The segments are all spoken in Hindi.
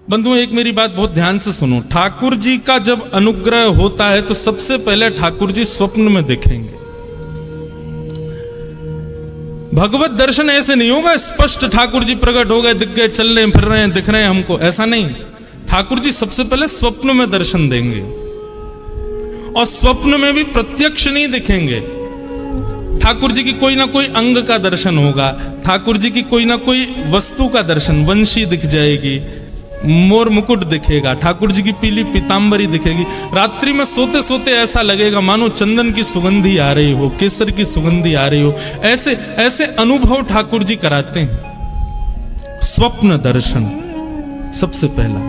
बंधुओं, एक मेरी बात बहुत ध्यान से सुनो। ठाकुर जी का जब अनुग्रह होता है तो सबसे पहले ठाकुर जी स्वप्न में दिखेंगे। भगवत दर्शन ऐसे नहीं होगा स्पष्ट ठाकुर जी प्रकट हो गए, दिख गए, चल रहे फिर रहे हैं, दिख रहे हैं हमको, ऐसा नहीं। ठाकुर जी सबसे पहले स्वप्न में दर्शन देंगे, और स्वप्न में भी प्रत्यक्ष नहीं दिखेंगे। ठाकुर जी की कोई ना कोई अंग का दर्शन होगा, ठाकुर जी की कोई ना कोई वस्तु का दर्शन, वंशी दिख जाएगी, मोर मुकुट दिखेगा, ठाकुर जी की पीली पीतांबरी दिखेगी। रात्रि में सोते सोते ऐसा लगेगा मानो चंदन की सुगंधी आ रही हो, केसर की सुगंधी आ रही हो। ऐसे ऐसे अनुभव ठाकुर जी कराते हैं। स्वप्न दर्शन सबसे पहला।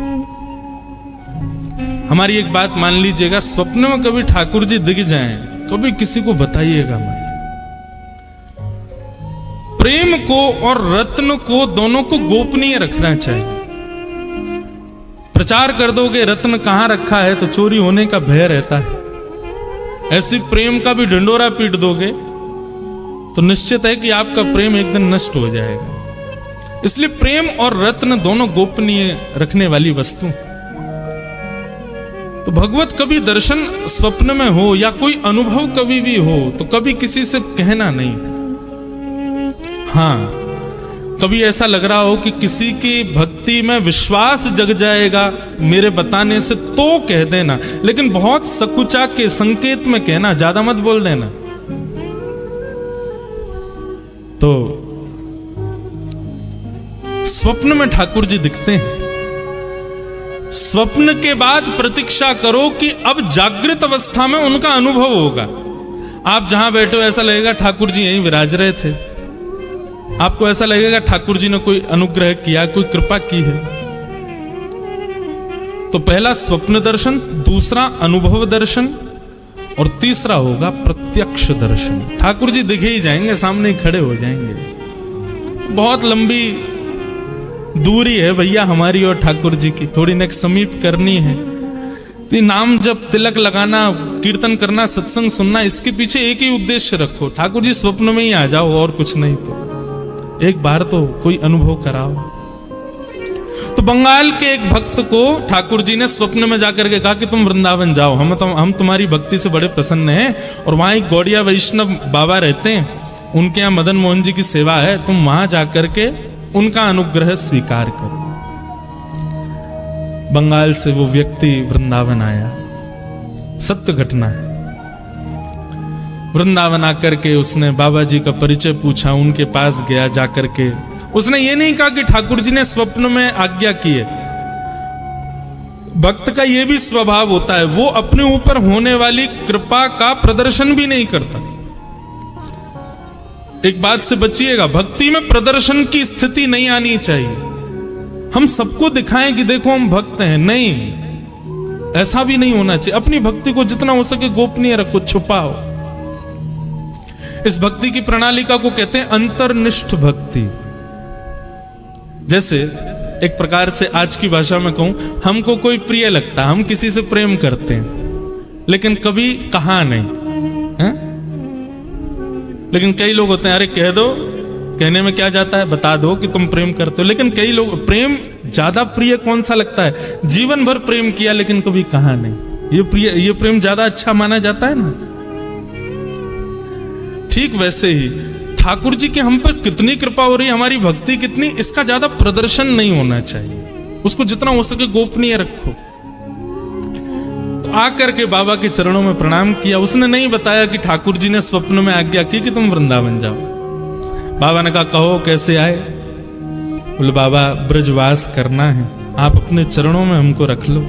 हमारी एक बात मान लीजिएगा, स्वप्न में कभी ठाकुर जी दिख जाएं, कभी किसी को बताइएगा मत। प्रेम को और रत्न को दोनों को गोपनीय रखना चाहिए। प्रचार कर दोगे रत्न कहां रखा है तो चोरी होने का भय रहता है। ऐसी प्रेम का भी ढिंडोरा पीट दोगे तो निश्चित है कि आपका प्रेम एक दिन नष्ट हो जाएगा। इसलिए प्रेम और रत्न दोनों गोपनीय रखने वाली वस्तु। तो भगवत कभी दर्शन स्वप्न में हो या कोई अनुभव कभी भी हो तो कभी किसी से कहना नहीं। हाँ, कभी ऐसा लग रहा हो कि किसी की भक्ति में विश्वास जग जाएगा मेरे बताने से, तो कह देना, लेकिन बहुत सकुचा के संकेत में कहना, ज्यादा मत बोल देना। तो स्वप्न में ठाकुर जी दिखते हैं। स्वप्न के बाद प्रतीक्षा करो कि अब जागृत अवस्था में उनका अनुभव होगा। आप जहां बैठे हो ऐसा लगेगा ठाकुर जी यहीं विराज रहे थे। आपको ऐसा लगेगा ठाकुर जी ने कोई अनुग्रह किया, कोई कृपा की है। तो पहला स्वप्न दर्शन, दूसरा अनुभव दर्शन, और तीसरा होगा प्रत्यक्ष दर्शन। ठाकुर जी दिखे ही जाएंगे, सामने ही खड़े हो जाएंगे। बहुत लंबी दूरी है भैया हमारी और ठाकुर जी की, थोड़ी नेक समीप करनी है। तो नाम जब तिलक लगाना, कीर्तन करना, सत्संग सुनना, इसके पीछे एक ही उद्देश्य रखो, ठाकुर जी स्वप्न में ही आ जाओ, और कुछ नहीं। तो एक बार तो कोई अनुभव कराओ। तो बंगाल के एक भक्त को ठाकुर जी ने स्वप्न में जाकर के कहा कि तुम वृंदावन जाओ, हम तुम्हारी भक्ति से बड़े प्रसन्न हैं, और वहां एक गौड़िया वैष्णव बाबा रहते हैं, उनके यहाँ मदन मोहन जी की सेवा है, तुम वहां जाकर के उनका अनुग्रह स्वीकार करो। बंगाल से वो व्यक्ति वृंदावन आया, सत्य घटना है। वृंदावन आकर के उसने बाबा जी का परिचय पूछा, उनके पास गया, जाकर के उसने ये नहीं कहा कि ठाकुर जी ने स्वप्न में आज्ञा की है। भक्त का ये भी स्वभाव होता है, वो अपने ऊपर होने वाली कृपा का प्रदर्शन भी नहीं करता। एक बात से बचिएगा, भक्ति में प्रदर्शन की स्थिति नहीं आनी चाहिए। हम सबको दिखाएं कि देखो हम भक्त हैं, नहीं, ऐसा भी नहीं होना चाहिए। अपनी भक्ति को जितना हो सके गोपनीय रखो, छुपाओ। इस भक्ति की प्रणालिका को कहते हैं अंतर्निष्ठ भक्ति। जैसे एक प्रकार से आज की भाषा में कहूं, हमको कोई प्रिय लगता, हम किसी से प्रेम करते हैं, लेकिन कभी कहा नहीं है? लेकिन कई लोग होते हैं, अरे कह दो, कहने में क्या जाता है, बता दो कि तुम प्रेम करते हो। लेकिन कई लोग, प्रेम ज्यादा प्रिय कौन सा लगता है? जीवन भर प्रेम किया लेकिन कभी कहा नहीं, ये प्रेम ज्यादा अच्छा माना जाता है ना। ठीक वैसे ही ठाकुर जी की हम पर कितनी कृपा हो रही है, हमारी भक्ति कितनी, इसका ज्यादा प्रदर्शन नहीं होना चाहिए। उसको जितना हो सके गोपनीय रखो। तो आकर के बाबा के चरणों में प्रणाम किया। उसने नहीं बताया कि ठाकुर जी ने स्वप्न में आज्ञा की कि तुम वृंदावन जाओ। बाबा ने कहा कहो कैसे आए? बोले बाबा ब्रजवास करना है, आप अपने चरणों में हमको रख लो।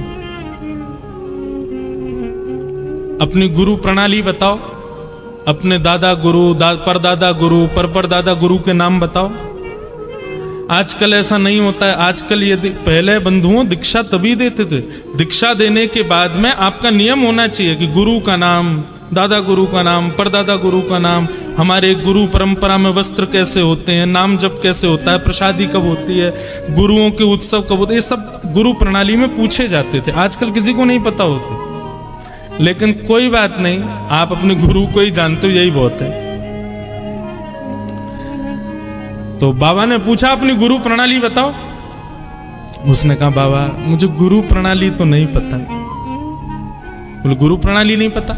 अपनी गुरु प्रणाली बताओ, अपने दादा गुरु, परदादा गुरु, परदादा गुरु के नाम बताओ। आजकल ऐसा नहीं होता है। आजकल ये पहले बंधुओं दीक्षा तभी देते थे, दीक्षा देने के बाद में आपका नियम होना चाहिए कि गुरु का नाम, दादा गुरु का नाम, परदादा गुरु का नाम, हमारे गुरु परंपरा में वस्त्र कैसे होते हैं, नाम जप कैसे होता है, प्रसादी कब होती है, गुरुओं के उत्सव कब होते हैं, ये सब गुरु प्रणाली में पूछे जाते थे। आजकल किसी को नहीं पता होते। लेकिन कोई बात नहीं, आप अपने गुरु को ही जानते हो, यही बहुत है। तो बाबा ने पूछा अपनी गुरु प्रणाली बताओ। उसने कहा बाबा मुझे गुरु प्रणाली तो नहीं पता। बोले गुरु प्रणाली नहीं पता?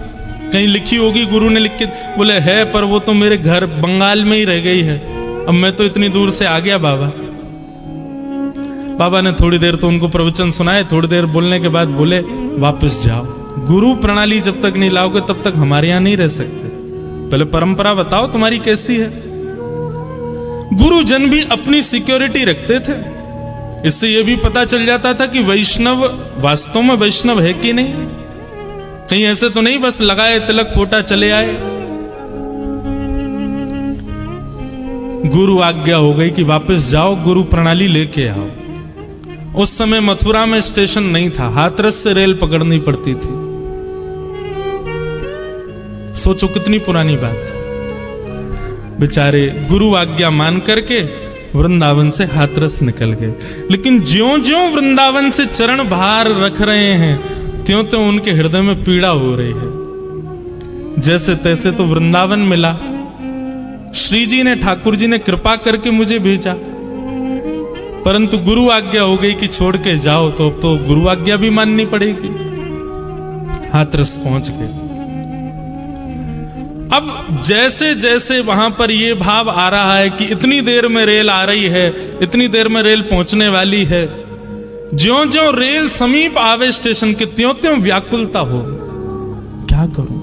कहीं लिखी होगी, गुरु ने लिख के? बोले है, पर वो तो मेरे घर बंगाल में ही रह गई है, अब मैं तो इतनी दूर से आ गया बाबा। बाबा ने थोड़ी देर तो उनको प्रवचन सुनाए, थोड़ी देर बोलने के बाद बोले वापस जाओ, गुरु प्रणाली जब तक नहीं लाओगे तब तक हमारे यहां नहीं रह सकते, पहले परंपरा बताओ तुम्हारी कैसी है। गुरुजन भी अपनी सिक्योरिटी रखते थे, इससे यह भी पता चल जाता था कि वैष्णव वास्तव में वैष्णव है कि नहीं। कहीं ऐसे तो नहीं बस लगाए तिलक फोटा चले आए। गुरु आज्ञा हो गई कि वापस जाओ, गुरु प्रणाली लेके आओ। उस समय मथुरा में स्टेशन नहीं था, हाथरस से रेल पकड़नी पड़ती थी। सोचो कितनी पुरानी बात। बेचारे गुरु आज्ञा मान करके वृंदावन से हाथरस निकल गए, लेकिन ज्यों ज्यों वृंदावन से चरण भार रख रहे हैं त्यों त्यों उनके हृदय में पीड़ा हो रही है। जैसे तैसे तो वृंदावन मिला, श्री जी ने, ठाकुर जी ने कृपा करके मुझे भेजा, परंतु गुरु आज्ञा हो गई कि छोड़ के जाओ, तो अब तो गुरु आज्ञा भी माननी पड़ेगी। हाथरस पहुंच गए। अब जैसे जैसे वहां पर ये भाव आ रहा है कि इतनी देर में रेल आ रही है, इतनी देर में रेल पहुंचने वाली है, ज्यों ज्यों रेल समीप आवे स्टेशन के त्यों त्यों व्याकुलता हो, क्या करूं,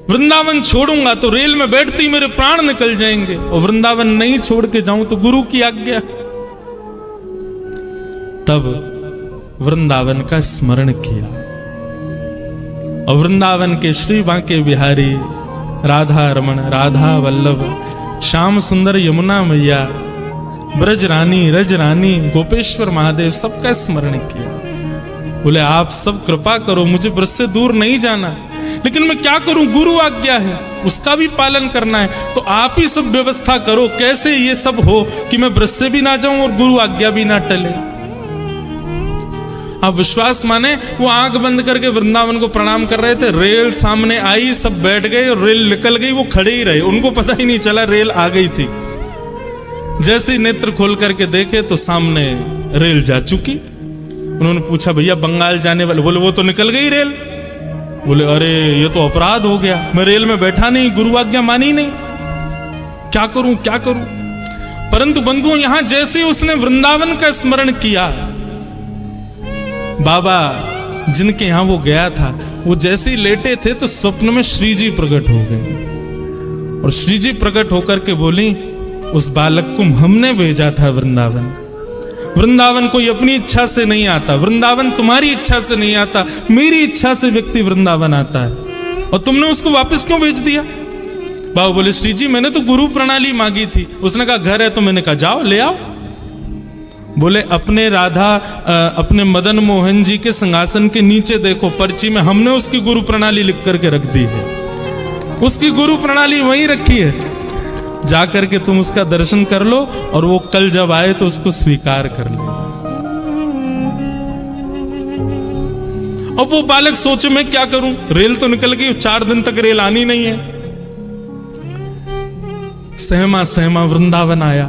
वृंदावन छोड़ूंगा तो रेल में बैठती मेरे प्राण निकल जाएंगे, और वृंदावन नहीं छोड़ के जाऊं तो गुरु की आज्ञा। तब वृंदावन का स्मरण किया, और वृंदावन के श्री बांके बिहारी, राधा रमण, राधा वल्लभ, श्याम सुंदर, यमुना मैया, ब्रज रानी, रज रानी, गोपेश्वर महादेव, सबका स्मरण किया। बोले आप सब कृपा करो, मुझे ब्रज से दूर नहीं जाना, लेकिन मैं क्या करूं, गुरु आज्ञा है, उसका भी पालन करना है, तो आप ही सब व्यवस्था करो, कैसे ये सब हो कि मैं ब्रज से भी ना जाऊं और गुरु आज्ञा भी ना टले। आप विश्वास माने, वो आंख बंद करके वृंदावन को प्रणाम कर रहे थे, रेल सामने आई, सब बैठ गए और रेल निकल गई, वो खड़े ही रहे, उनको पता ही नहीं चला रेल आ गई थी। जैसे ही नेत्र खोल करके देखे तो सामने रेल जा चुकी। उन्होंने पूछा भैया बंगाल जाने वाले? बोले वो तो निकल गई रेल। बोले अरे ये तो अपराध हो गया, मैं रेल में बैठा नहीं, गुरु आज्ञा मानी नहीं, क्या करूं क्या करूं। परंतु बंधुओं, यहां जैसे उसने वृंदावन का स्मरण किया, बाबा जिनके यहां वो गया था, वो जैसे ही लेटे थे तो स्वप्न में श्री जी प्रकट हो गए, और श्री जी प्रकट होकर के बोली उस बालक को हमने भेजा था वृंदावन। वृंदावन कोई अपनी इच्छा से नहीं आता, वृंदावन तुम्हारी इच्छा से नहीं आता, मेरी इच्छा से व्यक्ति वृंदावन आता है, और तुमने उसको वापस क्यों भेज दिया? बाबा बोले श्री जी मैंने तो गुरु प्रणाली मांगी थी। उसने कहा घर है, तो मैंने कहा जाओ ले आओ। बोले अपने राधा अपने मदन मोहन जी के सिंहासन के नीचे देखो, पर्ची में हमने उसकी गुरु प्रणाली लिख करके रख दी है, उसकी गुरु प्रणाली वहीं रखी है, जाकर के तुम उसका दर्शन कर लो, और वो कल जब आए तो उसको स्वीकार कर लो। अब वो बालक सोचे मैं क्या करूं, रेल तो निकल गई, 4 दिन तक रेल आनी नहीं है। सहमा सहमा वृंदावन आया,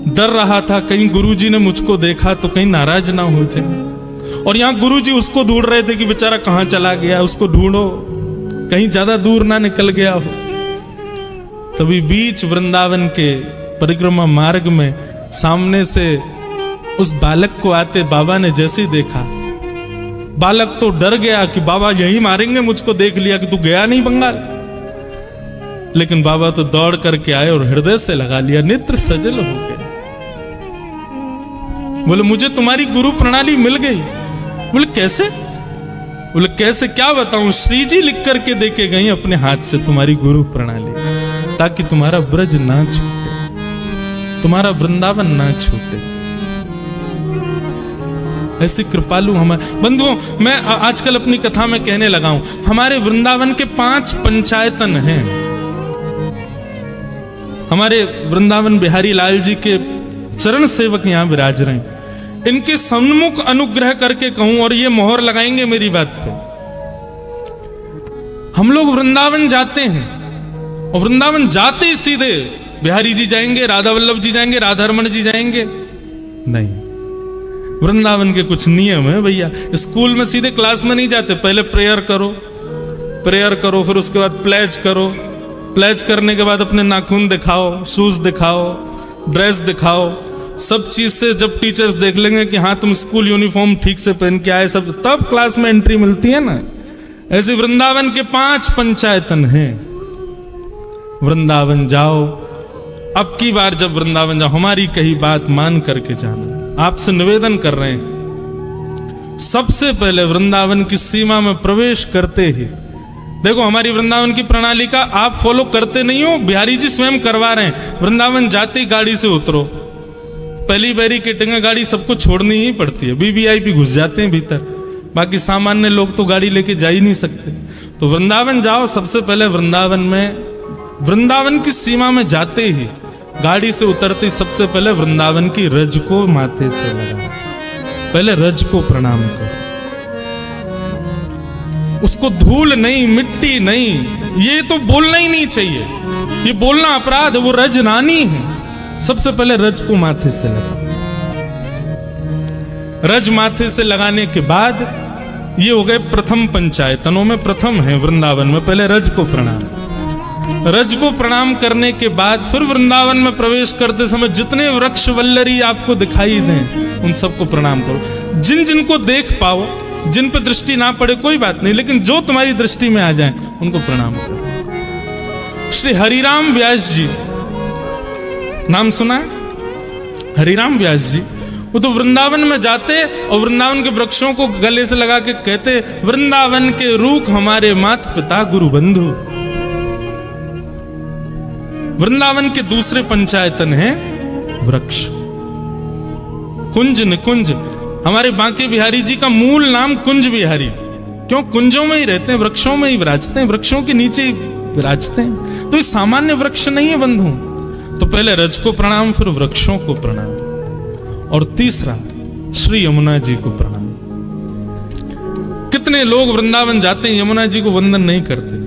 डर रहा था कहीं गुरुजी ने मुझको देखा तो कहीं नाराज ना हो जाए, और यहां गुरुजी उसको ढूंढ रहे थे कि बेचारा कहां चला गया, उसको ढूंढो, कहीं ज्यादा दूर ना निकल गया हो। तभी बीच वृंदावन के परिक्रमा मार्ग में सामने से उस बालक को आते बाबा ने जैसे ही देखा, बालक तो डर गया कि बाबा यही मारेंगे, मुझको देख लिया कि तू गया नहीं बंगाल। लेकिन बाबा तो दौड़ करके आए और हृदय से लगा लिया, नेत्र सजल हो गए। बोले मुझे तुम्हारी गुरु प्रणाली मिल गई। बोले कैसे? बोले कैसे क्या बताऊं, श्री जी लिख करके देके गई अपने हाथ से तुम्हारी गुरु प्रणाली, ताकि तुम्हारा ब्रज ना छूटे, तुम्हारा वृंदावन ना छूटे। ऐसे कृपालु हमारे बंधुओं, मैं आजकल अपनी कथा में कहने लगा हूं, हमारे वृंदावन के 5 पंचायतन हैं। हमारे वृंदावन बिहारी लाल जी के चरण सेवक यहां विराज रहे हैं, इनके सन्मुख अनुग्रह करके कहूं, और ये मोहर लगाएंगे मेरी बात पे, हम लोग वृंदावन जाते हैं, और वृंदावन जाते ही सीधे बिहारी जी जाएंगे, राधा वल्लभ जी जाएंगे, राधा रमण जी जाएंगे, नहीं, वृंदावन के कुछ नियम है भैया। स्कूल में सीधे क्लास में नहीं जाते, पहले प्रेयर करो, फिर उसके बाद प्लेज करो, प्लेज करने के बाद अपने नाखून दिखाओ, शूज दिखाओ, ड्रेस दिखाओ, सब चीज से जब टीचर्स देख लेंगे कि हाँ तुम स्कूल यूनिफॉर्म ठीक से पहन के आए, सब तब क्लास में एंट्री मिलती है ना। ऐसे वृंदावन के 5 पंचायतन हैं। वृंदावन जाओ, अब की बार जब वृंदावन जाओ हमारी कही बात मान करके जाना। आपसे निवेदन कर रहे हैं, सबसे पहले वृंदावन की सीमा में प्रवेश करते ही देखो, हमारी वृंदावन की प्रणाली का आप फॉलो करते नहीं हो, बिहारी जी स्वयं करवा रहे हैं। वृंदावन जाते ही गाड़ी से उतरो, पहली बैरिकेडिंग गाड़ी सबको छोड़नी ही पड़ती है, वीवीआईपी घुस जाते हैं भीतर, बाकी सामान्य लोग तो गाड़ी लेके जा ही नहीं सकते। तो वृंदावन जाओ, सबसे पहले वृंदावन की सीमा में जाते ही गाड़ी से उतरते ही सबसे पहले वृंदावन की रज को माथे से लगाओ, पहले रज को प्रणाम करो। उसको धूल नहीं, मिट्टी नहीं, ये तो बोलना ही नहीं चाहिए, ये बोलना अपराध है, वो रज रानी है। सबसे पहले रज को माथे से लगाओ। रज माथे से लगाने के बाद ये हो गए प्रथम पंचायतनों में प्रथम है वृंदावन में, पहले रज को प्रणाम। रज को प्रणाम करने के बाद फिर वृंदावन में प्रवेश करते समय जितने वृक्ष वल्लरी आपको दिखाई दें उन सबको प्रणाम करो। जिन जिनको देख पाओ, जिन पर दृष्टि ना पड़े कोई बात नहीं, लेकिन जो तुम्हारी दृष्टि में आ जाए उनको प्रणाम करो। श्री हरिराम व्यास जी, नाम सुना है? हरिराम व्यास जी, वो तो वृंदावन में जाते और वृंदावन के वृक्षों को गले से लगा के कहते, वृंदावन के रूख हमारे माता पिता गुरु बंधु। वृंदावन के दूसरे पंचायतन है वृक्ष, कुंज निकुंज। हमारे बांके बिहारी जी का मूल नाम कुंज बिहारी, क्यों? कुंजों में ही रहते हैं, वृक्षों में ही विराजते हैं, वृक्षों के नीचे ही विराजते हैं। तो ये सामान्य वृक्ष नहीं है बंधु। तो पहले रज को प्रणाम, फिर वृक्षों को प्रणाम, और तीसरा श्री यमुना जी को प्रणाम। कितने लोग वृंदावन जाते हैं, यमुना जी को वंदन नहीं करते।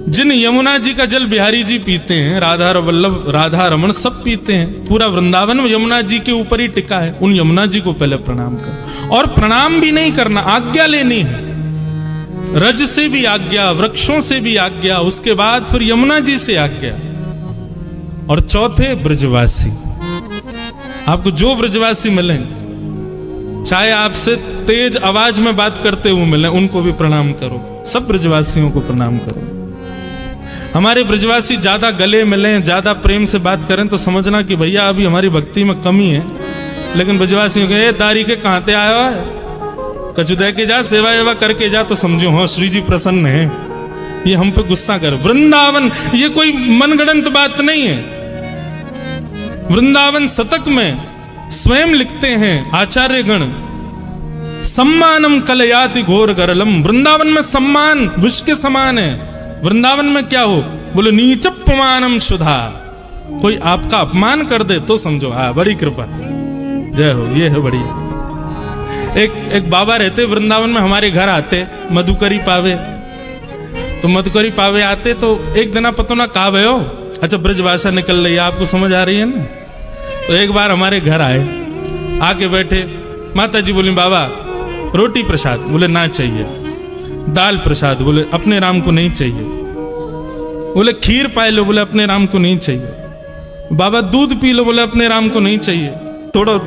जिन यमुना जी का जल बिहारी जी पीते हैं, राधा वल्लभ, राधा रमन सब पीते हैं, पूरा वृंदावन में यमुना जी के ऊपर ही टिका है। उन यमुना जी को पहले प्रणाम करो, और प्रणाम भी नहीं करना, आज्ञा लेनी है। रज से भी आज्ञा, वृक्षों से भी आज्ञा, उसके बाद फिर यमुना जी से आज्ञा। और चौथे ब्रजवासी, आपको जो ब्रजवासी मिले, चाहे आपसे तेज आवाज में बात करते हुए मिले, उनको भी प्रणाम करो। सब ब्रजवासियों को प्रणाम करो। हमारे ब्रजवासी ज्यादा गले मिले, ज्यादा प्रेम से बात करें तो समझना कि भैया अभी हमारी भक्ति में कमी है। लेकिन ब्रजवासियों के दारी के कहां ते आया है, कछु दे के जा, सेवा एवा करके जा, तो समझो हाँ श्री जी प्रसन्न है, ये हम पे गुस्सा कर। वृंदावन ये कोई मनगढ़ंत बात नहीं है। वृंदावन शतक में स्वयं लिखते हैं आचार्य गण, सम्मानम कलयाति घोर गरलम। वृंदावन में सम्मान विष के समान है। वृंदावन में क्या हो, बोले नीचपमानम शुद्धा। कोई आपका अपमान कर दे तो समझो हाँ बड़ी कृपा, जय हो, ये है बड़ी। एक बाबा रहते वृंदावन में, हमारे घर आते मधुकरी पावे, तो मधुकरी पावे आते तो एक दिन पता ना कहा भयो, अच्छा ब्रजभाषा निकल रही है, आपको समझ आ रही है ना। तो एक बार हमारे घर आए, आके बैठे, माता जी बोली बाबा रोटी प्रसाद, बोले ना चाहिए। दाल प्रसाद, बोले अपने राम को नहीं चाहिए। बोले खीर पाए लो, बोले अपने राम को नहीं चाहिए। बाबा दूध पी लो, बोले अपने राम को नहीं चाहिए। थोड़ा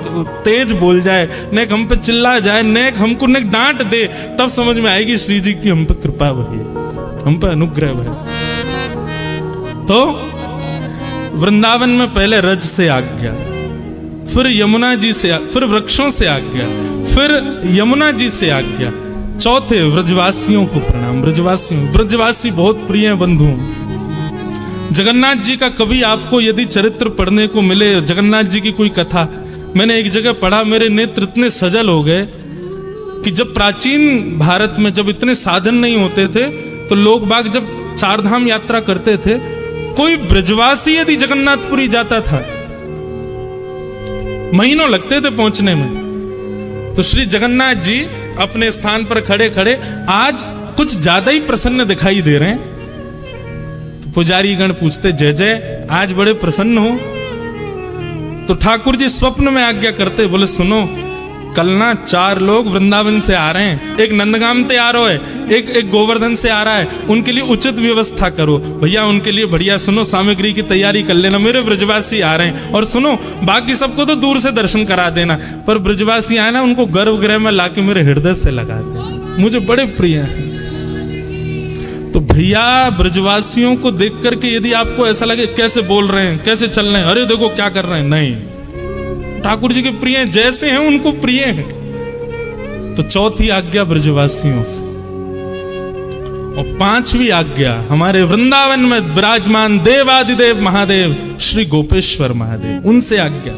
तेज बोल जाए, नेक हम पे चिल्ला जाए, नेक हमको नेक डांट दे, तब समझ में आएगी श्री जी की हम पे कृपा हुई है, हम पे अनुग्रह हुआ। तो वृंदावन में पहले रज से आज्ञा, फिर यमुना जी से, फिर वृक्षों से आज्ञा, फिर यमुना जी से आज्ञा, चौथे ब्रजवासियों को प्रणाम। ब्रजवासी बहुत प्रिय बंधु। जगन्नाथ जी का कभी आपको यदि चरित्र पढ़ने को मिले, जगन्नाथ जी की कोई कथा, मैंने एक जगह पढ़ा, मेरे नेत्र इतने सजल हो गए कि जब प्राचीन भारत में जब इतने साधन नहीं होते थे, तो लोग बाग जब चारधाम यात्रा करते थे, कोई ब्रजवासी यदि जगन्नाथपुरी जाता था, महीनों लगते थे पहुंचने में। तो श्री जगन्नाथ जी अपने स्थान पर खड़े खड़े आज कुछ ज्यादा ही प्रसन्न दिखाई दे रहे हैं। तो पुजारी गण पूछते, जय जय, आज बड़े प्रसन्न हो। तो ठाकुर जी स्वप्न में आज्ञा करते, बोले सुनो कल ना 4 लोग वृंदावन से आ रहे हैं, एक नंदगाम से आ रहा है, एक गोवर्धन से आ रहा है, उनके लिए उचित व्यवस्था करो भैया, उनके लिए बढ़िया सुनो सामग्री की तैयारी कर लेना, मेरे ब्रजवासी आ रहे हैं, और सुनो बाकी सबको तो दूर से दर्शन करा देना, पर ब्रजवासी आए ना उनको गर्भगृह में लाके मेरे हृदय से लगा देना, मुझे बड़े प्रिय हैं। तो भैया ब्रजवासियों को देख करके यदि आपको ऐसा लगे कैसे बोल रहे हैं, कैसे चल रहे हैं, अरे देखो क्या कर रहे हैं, नहीं, ठाकुर जी के प्रिय हैं, जैसे हैं उनको प्रिय हैं। तो चौथी आज्ञा ब्रजवासियों से, और 5वीं आज्ञा हमारे वृंदावन में विराजमान देवादिदेव महादेव श्री गोपेश्वर महादेव, उनसे आज्ञा।